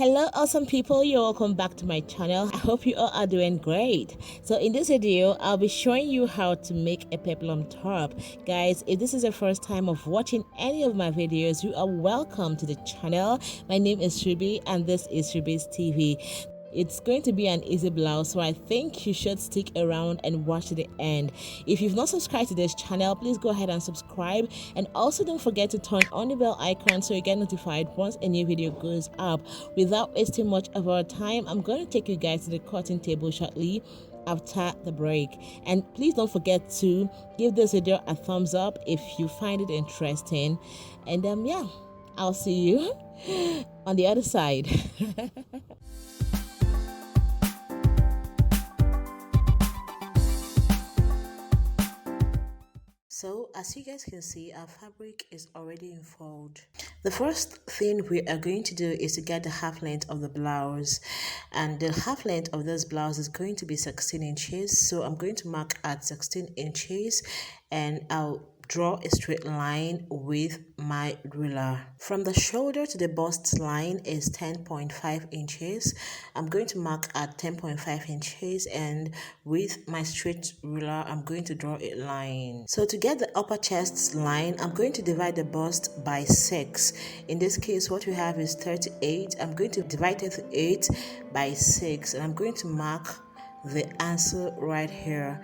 Hello awesome people, you're welcome back to my channel. I hope you all are doing great. So in this video I'll be showing you how to make a peplum top. Guys, if this is the first time of watching any of my videos, you are welcome to the channel. My name is Ruby and this is Rubies TV. It's going to be an easy blouse, so I think you should stick around and watch to the end. If you've not subscribed to this channel, please go ahead and subscribe, and also don't forget to turn on the bell icon so you get notified once a new video goes up. Without wasting much of our time, I'm going to take you guys to the cutting table shortly after the break. And please don't forget to give this video a thumbs up if you find it interesting, and yeah, I'll see you on the other side. So as you guys can see, our fabric is already unfolded. The first thing we are going to do is to get the half length of the blouse, and the half length of this blouse is going to be 16 inches. So I'm going to mark at 16 inches and I'll draw a straight line with my ruler. From the shoulder to the bust line is 10.5 inches. I'm going to mark at 10.5 inches, and with my straight ruler I'm going to draw a line. So to get the upper chest line, I'm going to divide the bust by 6. In this case what we have is 38. I'm going to divide 38 by 6 and I'm going to mark the answer right here.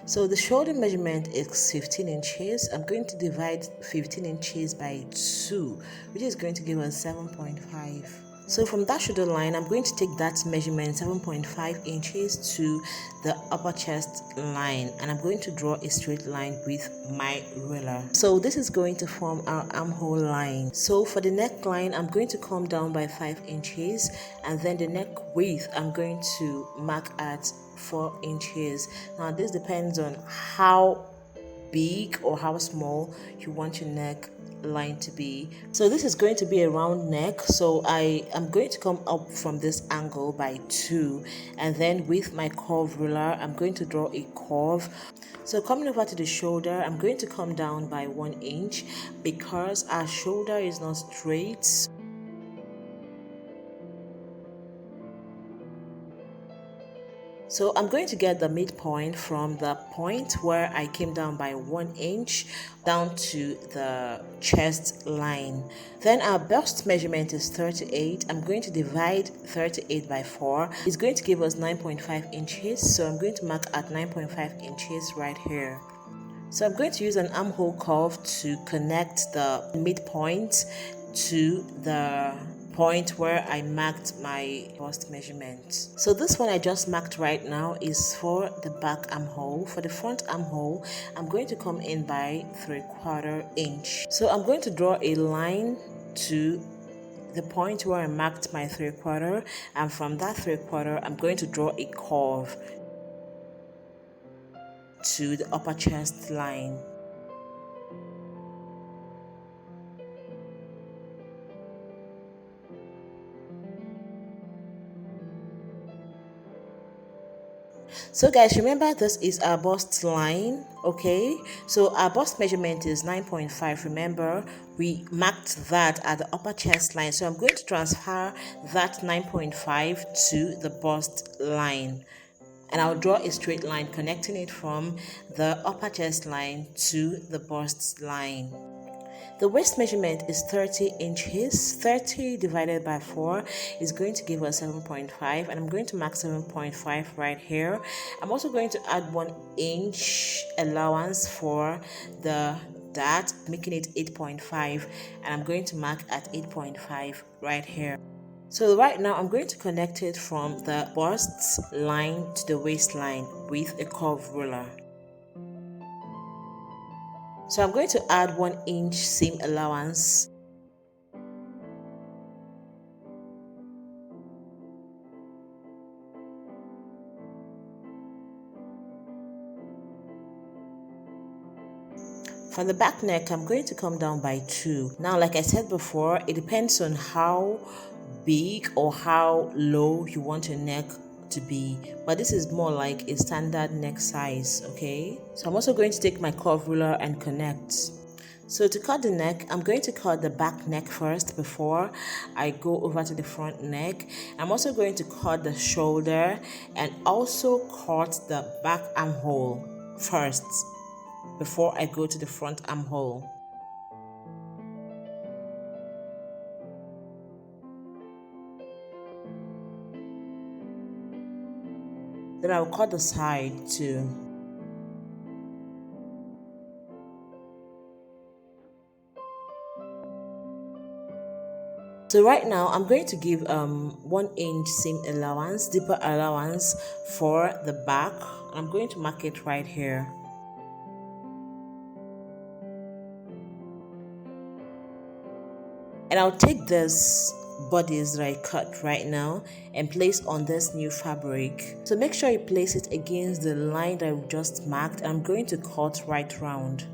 So the shoulder measurement is 15 inches. I'm going to divide 15 inches by 2, which is going to give us 7.5. So from that shoulder line, I'm going to take that measurement 7.5 inches to the upper chest line, and I'm going to draw a straight line with my ruler. So this is going to form our armhole line. So for the neckline, I'm going to come down by 5 inches, and then the neck width I'm going to mark at 4 inches. Now this depends on how big or how small you want your neck line to be. So this is going to be a round neck, so I am going to come up from this angle by 2, and then with my curve ruler I'm going to draw a curve. So coming over to the shoulder, I'm going to come down by 1 inch because our shoulder is not straight. So I'm going to get the midpoint from the point where I came down by 1 inch down to the chest line. Then our bust measurement is 38. I'm going to divide 38 by 4. It's going to give us 9.5 inches. So I'm going to mark at 9.5 inches right here. So I'm going to use an armhole curve to connect the midpoint to the point where I marked my bust measurement. So this one I just marked right now is for the back armhole. For the front armhole, I'm going to come in by 3/4 inch. So I'm going to draw a line to the point where I marked my 3/4, and from that 3/4 I'm going to draw a curve to the upper chest line. So guys, remember this is our bust line, okay? So our bust measurement is 9.5. Remember, we marked that at the upper chest line. So I'm going to transfer that 9.5 to the bust line, and I'll draw a straight line connecting it from the upper chest line to the bust line. The waist measurement is 30 inches. 30 divided by 4 is going to give us 7.5, and I'm going to mark 7.5 right here. I'm also going to add 1 inch allowance for the dart, making it 8.5, and I'm going to mark at 8.5 right here. So right now I'm going to connect it from the bust line to the waistline with a curve ruler. So I'm going to add 1 inch seam allowance. For the back neck, I'm going to come down by 2. Now, like I said before, it depends on how big or how low you want your neck to be, but this is more like a standard neck size, okay? So I'm also going to take my curve ruler and connect. So to cut the neck, I'm going to cut the back neck first before I go over to the front neck. I'm also going to cut the shoulder and also cut the back armhole first before I go to the front armhole. Then I'll cut the side too. So right now I'm going to give 1 inch seam allowance, deeper allowance for the back. I'm going to mark it right here. And I'll take this bodice that I cut right now and place on this new fabric. So make sure you place it against the line that we just marked. I'm going to cut right round.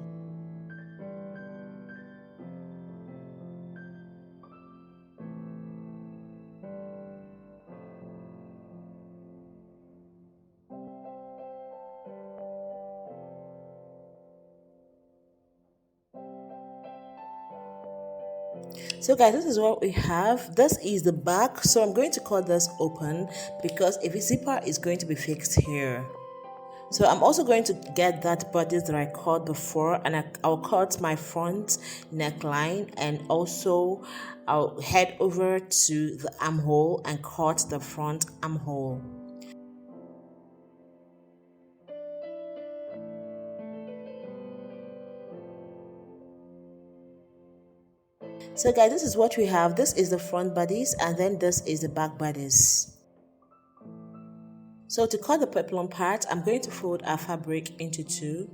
So guys, this is what we have. This is the back, so I'm going to cut this open because if a zipper is going to be fixed here. So I'm also going to get that bodice that I cut before, and I'll cut my front neckline, and also I'll head over to the armhole and cut the front armhole. So guys, this is what we have. This is the front bodice and then this is the back bodice. So to cut the peplum part, I'm going to fold our fabric into two.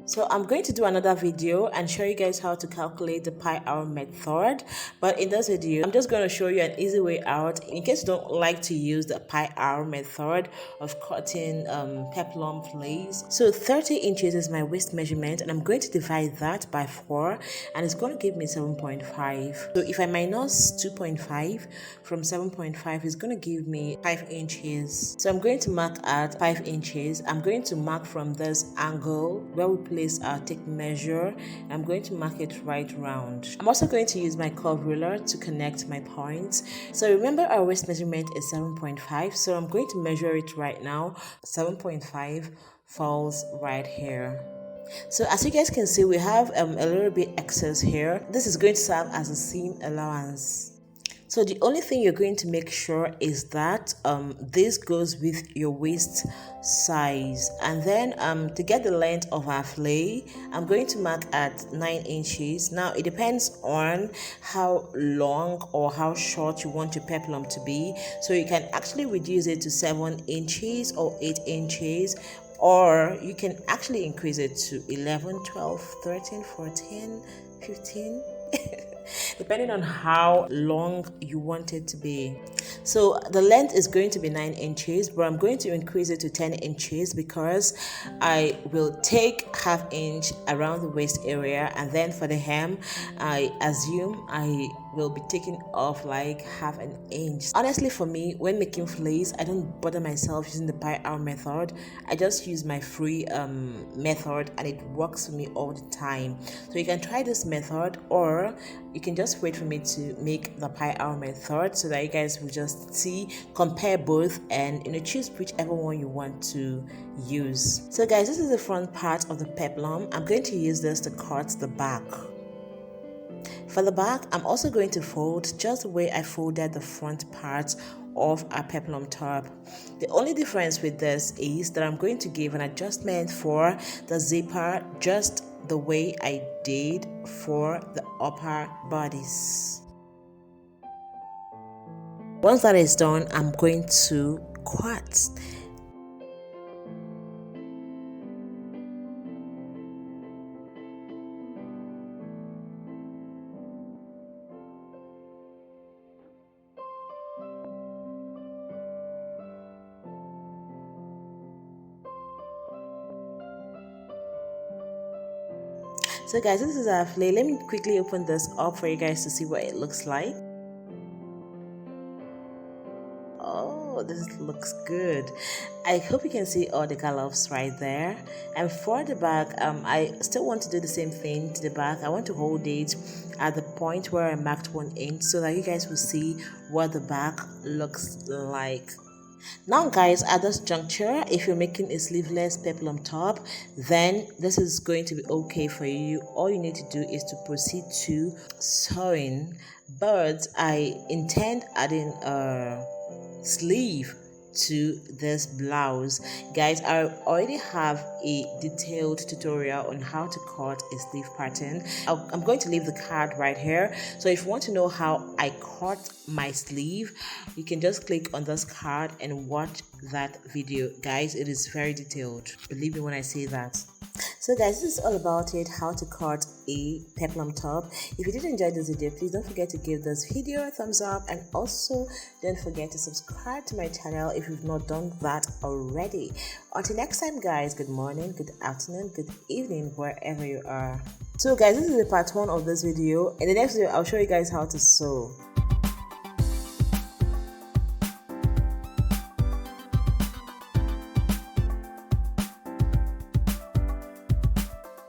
So I'm going to do another video and show you guys how to calculate the pi hour method, but in this video I'm just going to show you an easy way out in case you don't like to use the pi hour method of cutting peplum place. So 30 inches is my waist measurement and I'm going to divide that by 4 and it's going to give me 7.5. So if I minus 2.5 from 7.5, it's going to give me 5 inches. So I'm going to mark at 5 inches. I'm going to mark from this angle where we place our tape measure. I'm going to mark it right round. I'm also going to use my curve ruler to connect my points. So remember our waist measurement is 7.5, so I'm going to measure it right now. 7.5 falls right here. So as you guys can see, we have a little bit excess here. This is going to serve as a seam allowance. So the only thing you're going to make sure is that this goes with your waist size. And then to get the length of our fillet, I'm going to mark at 9 inches. Now it depends on how long or how short you want your peplum to be. So you can actually reduce it to 7 inches or 8 inches, or you can actually increase it to 11, 12, 13, 14, 15 depending on how long you want it to be. So the length is going to be 9 inches, but I'm going to increase it to 10 inches because I will take half inch around the waist area, and then for the hem I assume I will be taking off like half an inch. Honestly, for me, when making fillets, I don't bother myself using the pi hour method. I just use my free method and it works for me all the time. So you can try this method, or you can just wait for me to make the pi hour method so that you guys will just see, compare both, and choose whichever one you want to use. So guys, this is the front part of the peplum. I'm going to use this to cut the back. For the back, I'm also going to fold just the way I folded the front part of our peplum top. The only difference with this is that I'm going to give an adjustment for the zipper just the way I did for the upper bodice. Once that is done, I'm going to cut. So guys, this is our fillet. Let me quickly open this up for you guys to see what it looks like. Oh, this looks good. I hope you can see all the gallops right there. And for the back, I still want to do the same thing to the back. I want to hold it at the point where I marked 1 inch so that you guys will see what the back looks like. Now guys, at this juncture, if you're making a sleeveless peplum top, then this is going to be okay for you. All you need to do is to proceed to sewing, but I intend adding a sleeve to this blouse. Guys, I already have a detailed tutorial on how to cut a sleeve pattern. I'm going to leave the card right here, so if you want to know how I cut my sleeve, you can just click on this card and watch that video. Guys, it is very detailed, believe me when I say that. So guys, this is all about it, how to cut a peplum top. If you did enjoy this video, please don't forget to give this video a thumbs up, and also don't forget to subscribe to my channel if you've not done that already. Until next time guys, good morning, good afternoon, good evening, wherever you are. So guys, this is the part 1 of this video. In the next video, I'll show you guys how to sew.